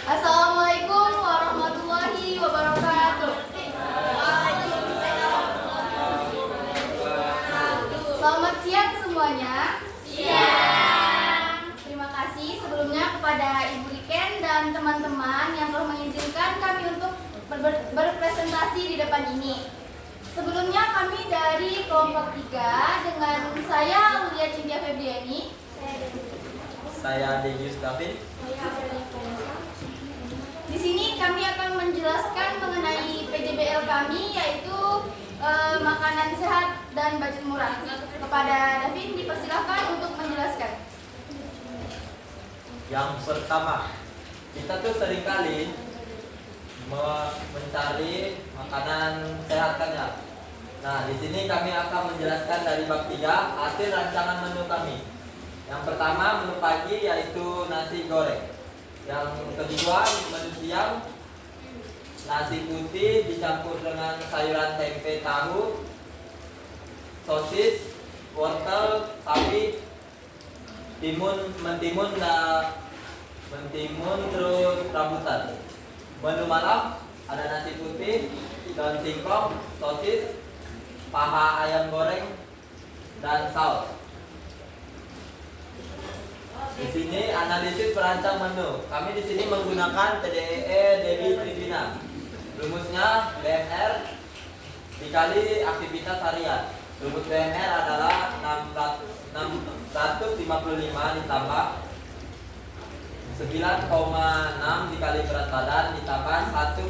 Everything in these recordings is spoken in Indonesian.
Assalamualaikum warahmatullahi wabarakatuh. Selamat siang semuanya. Siang. Terima kasih sebelumnya kepada Ibu Riken dan teman-teman yang telah mengizinkan kami untuk berpresentasi di depan ini. Sebelumnya kami dari kelompok 3 dengan saya Aulia Cynthia Febriani. Saya Degius David. Di sini kami akan menjelaskan mengenai PJBL kami, yaitu makanan sehat dan budget murah. Kepada David dipersilahkan untuk menjelaskan. Yang pertama, kita tuh seringkali mencari makanan sehat kan ya. Nah, di sini kami akan menjelaskan dari bab 3 hasil rancangan menu kami. Yang pertama menu pagi yaitu nasi goreng. Yang kedua menu siang nasi putih dicampur dengan sayuran tempe tahu, sosis, wortel, sapi, mentimun terus rambutan. Menu malam ada nasi putih, daun singkong, sosis, paha ayam goreng, dan saus. Di sini analisis perancang menu. Kami di sini menggunakan PDEE Debbie Trivina. Rumusnya BMR dikali aktivitas harian. Rumus BMR adalah 655 ditambah 9,6 dikali berat badan ditambah 1,8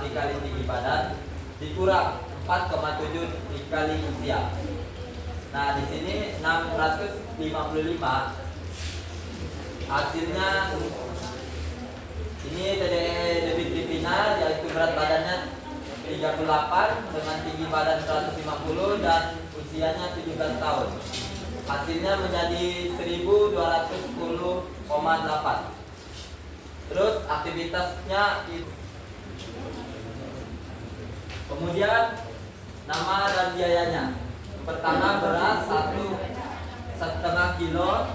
dikali tinggi badan dikurang 4,7 dikali usia. Nah, di sini 655 hasilnya ini Debbie Trivina, yaitu berat badannya 38 dengan tinggi badan 150 dan usianya 17 tahun. Hasilnya menjadi 1210,8. Terus aktivitasnya itu. Kemudian nama dan biayanya. Pertama beras 1,5 kilo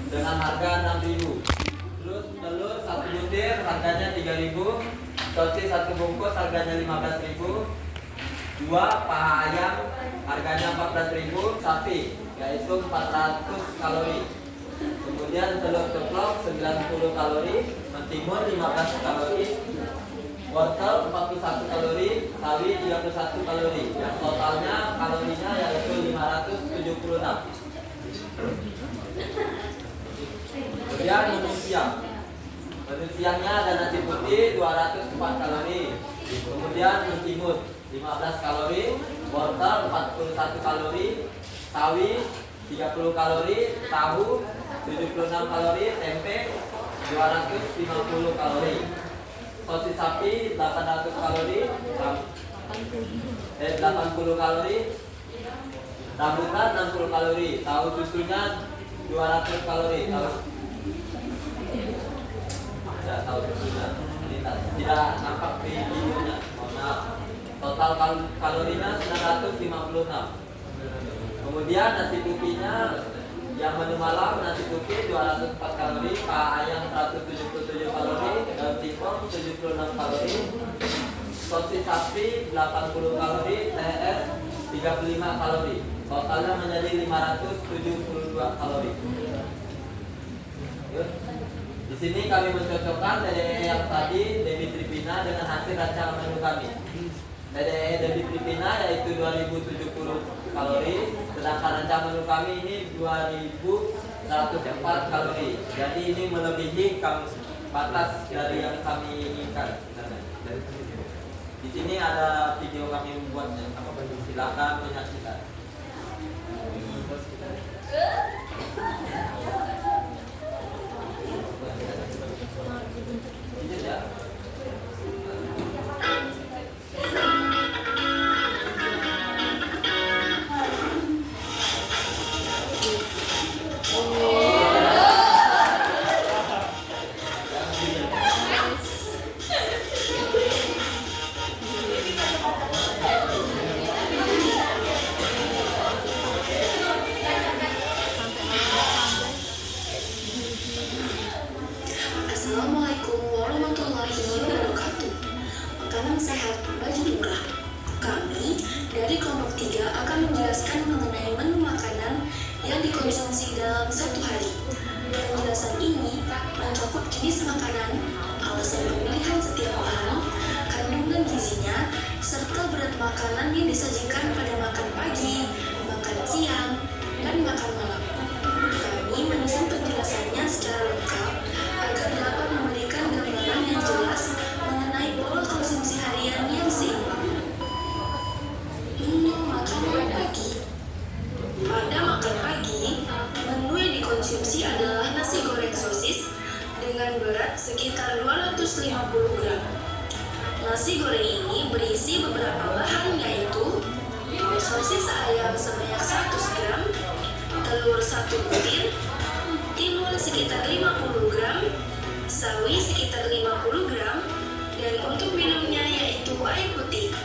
dengan harga 6.000. Terus telur 1 butir harganya 3.000. Sosis 1 bungkus harganya 15.000. 2 paha ayam harganya 14.000. Sapi yaitu 400 kalori. Kemudian telur ceplok 90 kalori, mentimun 15 kalori, wortel 41 kalori, sawi 31 kalori. Yang totalnya kalorinya yaitu 576. Kemudian menu siang. Menu siangnya ada nasi putih 204 kalori. Kemudian mentimun 15 kalori, wortel 41 kalori, sawi 30 kalori, tahu 76 kalori, tempe 250 kalori. Sosis sapi 800 kalori, 80 kalori, rambutan 60 kalori, tahu susunya 200 kalori. Tahu susunya tidak nampak di videonya, mohon maaf. Total kalorinya 956. Kemudian nasi putihnya yang menu malam nasi putih 204 kalori, paha ayam 177 kalori, daun singkong 76 kalori, sosis sapi 80 kalori, TS 35 kalori. Totalnya menjadi 572 kalori. Di sini kami mencocokkan PDE yang tadi Debbie Trivina dengan hasil rancangan menu kami. PDE Debbie Trivina yaitu 2070 kalori, sedangkan rancangan menu kami ini 2104 kalori. Jadi ini melebihi batas dari yang kami inginkan. Di sini ada video kami membuatnya. Silakan menyaksikan. jenis makanan, alasan pemilihan setiap bahan, kandungan gizinya, serta berat makanan yang disajikan pada makan pagi, makan siang, dan makan malam. Kami menyusun penjelasannya secara lengkap agar dapat memberikan gambaran yang jelas mengenai pola konsumsi harian yang seimbang. Menu makanan pagi. Pada makan pagi, menu yang dikonsumsi adalah nasi goreng sosis dengan berat sekitar 250 gram. Nasi goreng ini berisi beberapa bahan yaitu sosis ayam sebanyak 100 gram, telur 1 butir, timun sekitar 50 gram, sawi sekitar 50 gram, dan untuk minumnya yaitu air putih.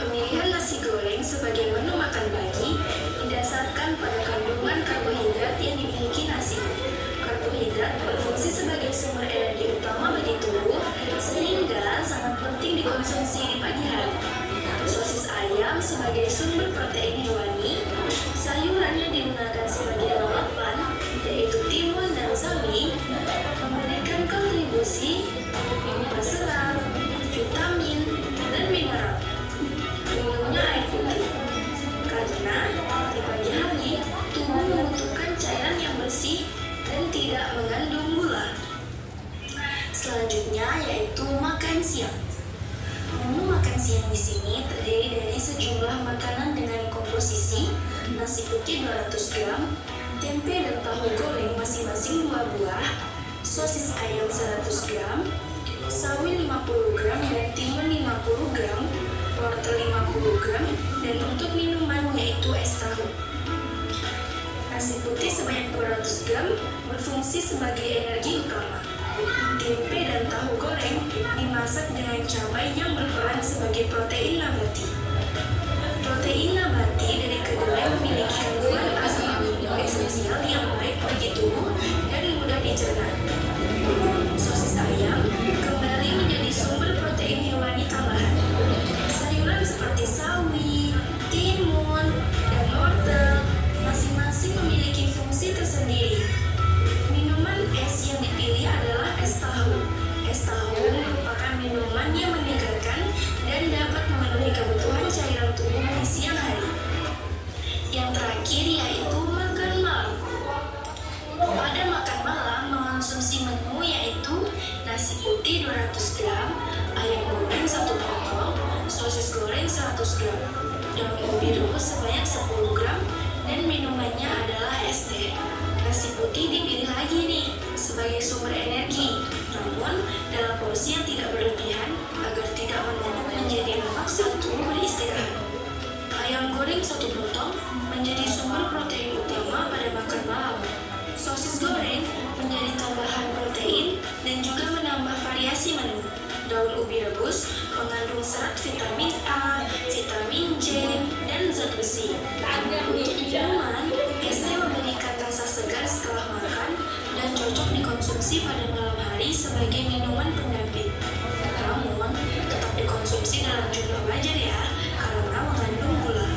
Pemilihan nasi goreng sebagai menu makan pagi didasarkan pada kandungan karbohidrat yang dimiliki nasi. Karbohidrat berfungsi sebagai sumber energi utama bagi tubuh sehingga sangat penting dikonsumsi di pagi hari. Sosis ayam sebagai sumber protein hewani, sayuran yang digunakan sebagai lalapan yaitu timun dan sawi memberikan kontribusi berupa serat, vitamin, dan mineral. Minumnya air putih karena di pagi hari tubuh membutuhkan cairan yang bersih dan tidak mengandung gula. Selanjutnya yaitu makan siang. Menu makan siang di sini terdiri dari sejumlah makanan dengan komposisi nasi putih 200 gram, tempe dan tahu goreng masing-masing 2 buah, sosis ayam 100 gram, sawi 50 gram dan timun 50 gram, wortel 50 gram, dan untuk minuman yaitu es tahu. Nasi putih sebanyak 200 gram berfungsi sebagai energi utama. Tempe dan tahu goreng dimasak dengan cabai yang berperan sebagai protein nabati. Protein nabati dari kedelai memiliki kandungan asam amino esensial yang baik bagi tubuh dan mudah dicerna. Sosis ayam kembali menjadi sumber protein hewani tambahan. Sayuran seperti sawi, timun, dan wortel masing-masing memiliki fungsi tersendiri. Minuman es yang dipilih adalah es tahu. Es tahu merupakan minuman yang menyegarkan dan dapat memenuhi kebutuhan cairan tubuh di siang hari. Yang terakhir yaitu makan malam. Pada makan malam mengonsumsi menu yaitu nasi putih 200 gram, ayam goreng 1 potong, sosis goreng 100 gram, daun ubi rebus sebanyak 10 gram, dan minumannya adalah es teh. Nasi putih dipilih lagi nih sebagai sumber energi, namun dalam porsi yang tidak berlebihan agar tidak menumpuk menjadi lemak saat tubuh beristirahat. Ayam goreng 1 potong menjadi sumber protein utama pada makan malam. Sosis goreng menjadi tambahan protein dan juga menambah variasi menu. Daun ubi rebus mengandung serat vitamin A, vitamin J, dan zat besi. Untuk minuman, es teh memberikan rasa segar setelah makan dan cocok dikonsumsi pada malam hari sebagai minuman pendamping. Namun, tetap dikonsumsi dalam jumlah wajar ya, karena mengandung gula.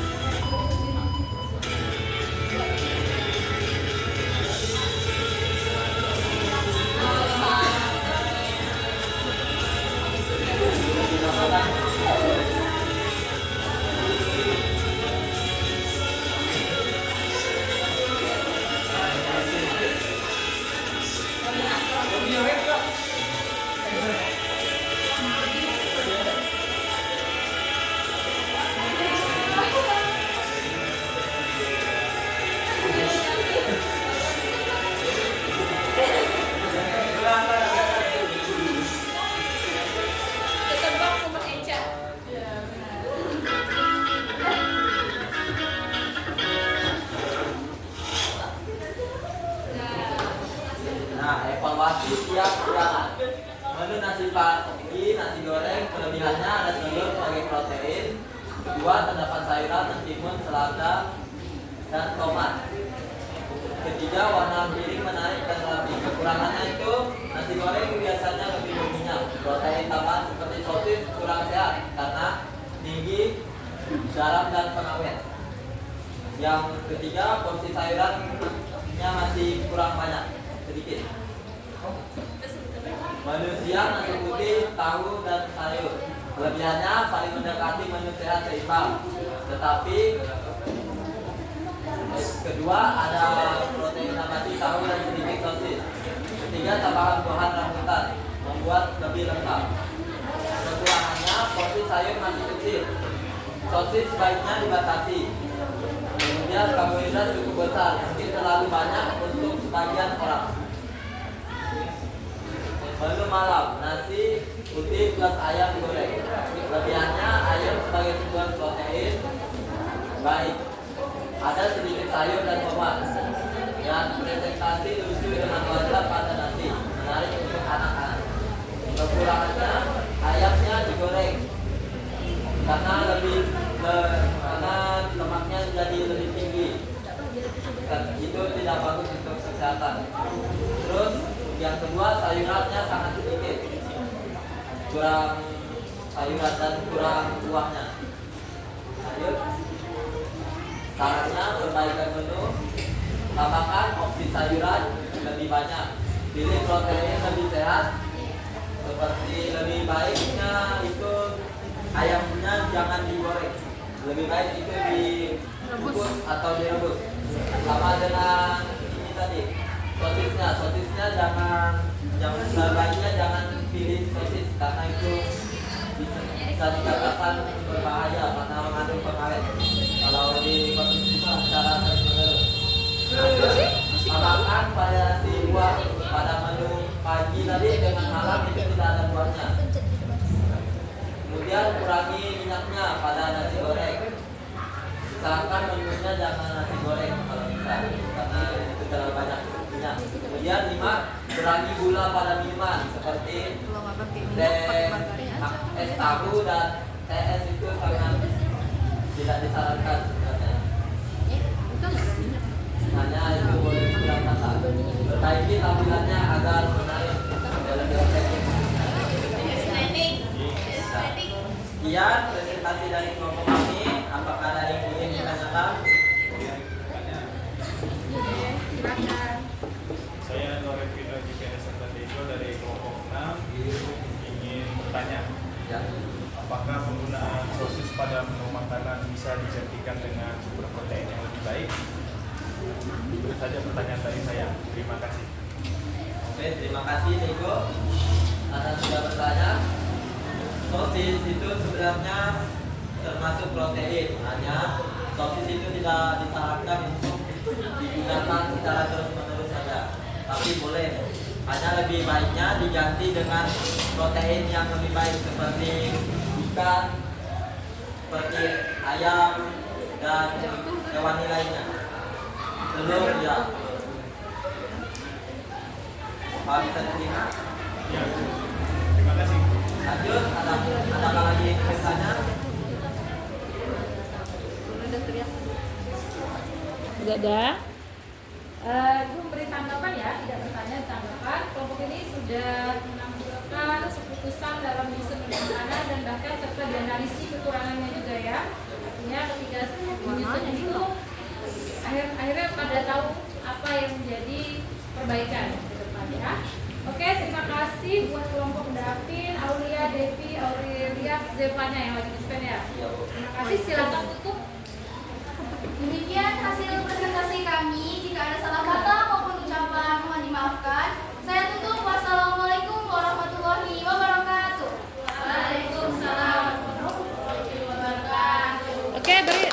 Nah, evaluasi tiap kekurangan. Menu nasi pagi, nasi goreng, kelebihannya ada telur sebagai protein, 2 terdapat sayuran, mentimun, selada, dan tomat. Ketiga, warna piring menarik dan rapi. Kekurangannya itu nasi goreng biasanya lebih berminyak. Protein tambahan seperti sosis kurang sehat karena tinggi garam dan pengawet. Yang ketiga, porsi sayurannya masih kurang banyak, sedikit sedikit. Menu siang nasi putih, tahu, dan sayur. Kelebihannya paling mendekati menu sehat seimbang. Tetapi kedua ada protein nabati, tahu, dan sedikit sosis. Ketiga tambahan buah rambutan membuat lebih lengkap. Kekurangannya porsi sayur masih kecil. Sosis sebaiknya dibatasi. Kemudian karbohidrat cukup besar, mungkin terlalu banyak untuk sebagian orang. Menu malam, nasi putih plus ayam goreng. Kelebihannya ayam sebagai sumber protein baik. Ada sedikit sayur dan tomat. Dan presentasi lucu dengan wajah pada nasi, menarik untuk anak-anak. Kekurangannya ayamnya digoreng karena karena lemaknya jadi lebih tinggi. Dan itu tidak bagus untuk kesehatan. Terus yang kedua, sayurannya sangat sedikit, kurang sayuran dan kurang buahnya. Lanjut, sarannya perbaikan menu, tambahkan opsi sayuran lebih banyak, pilih protein lebih sehat, seperti lebih baiknya itu ayamnya jangan digoreng, lebih baik itu dikukus atau direbus. Sama dengan ini tadi, sosisnya jangan sebaiknya jangan pilih sosis karena itu bisa dikatakan berbahaya karena mengandung pengawet kalau dikonsumsi secara terus-menerus. Tambahkan variasi buah pada menu pagi tadi dengan malam itu tidak ada buahnya. Kemudian kurangi minyaknya pada nasi goreng. Usahakan menunya jangan nasi goreng kalau bisa karena itu terlalu banyak minyak. Kemudian 5, kurangi gula pada minuman seperti es tahu dan es itu sangat tidak disarankan sebenarnya. Hanya itu boleh kurang kata. Perbaiki tampilannya agar menarik dan lebih otentik. Sekian presentasi dari kelompok kami. Apakah ada yang ingin ditanyakan? Saya Noref Fidra GPNS Santadejo dari kelompok 6 ingin bertanya, apakah penggunaan sosis pada menu makanan bisa digantikan dengan sumber protein yang lebih baik? Itu saja pertanyaan dari saya. Terima kasih. Oke, terima kasih Nico atas sudah bertanya. Sosis itu sebenarnya termasuk protein, hanya sosis itu tidak disarankan untuk digunakan secara terus-menerus saja, tapi boleh. Hanya lebih baiknya diganti dengan protein yang lebih baik seperti ikan, seperti ayam dan hewani lainnya. Telur ya. Apa bisa diterima? Ya, terima kasih. Lanjut, ada apa lagi yang bertanya? Tidak ada. Ibu memberi tanggapan ya, tidak bertanya tanggapan. Kelompok ini sudah menampilkan keputusan dalam menyusun makanan dan bahkan serta dianalisis kekurangannya juga ya. Artinya ketika menyusun itu akhirnya pada tahu apa yang menjadi perbaikan ke depan ya. Oke, terima kasih buat kelompok Davin, Aulia, Devi, Aurelia, Zevanya yang lagi dispen ya. Terima kasih, silakan tutup. Demikian hasil presentasi kami. Jika ada salah kata maupun ucapan mohon dimaafkan. Saya tutup. Wassalamualaikum warahmatullahi wabarakatuh. Waalaikumsalam warahmatullahi wabarakatuh. Oke, beri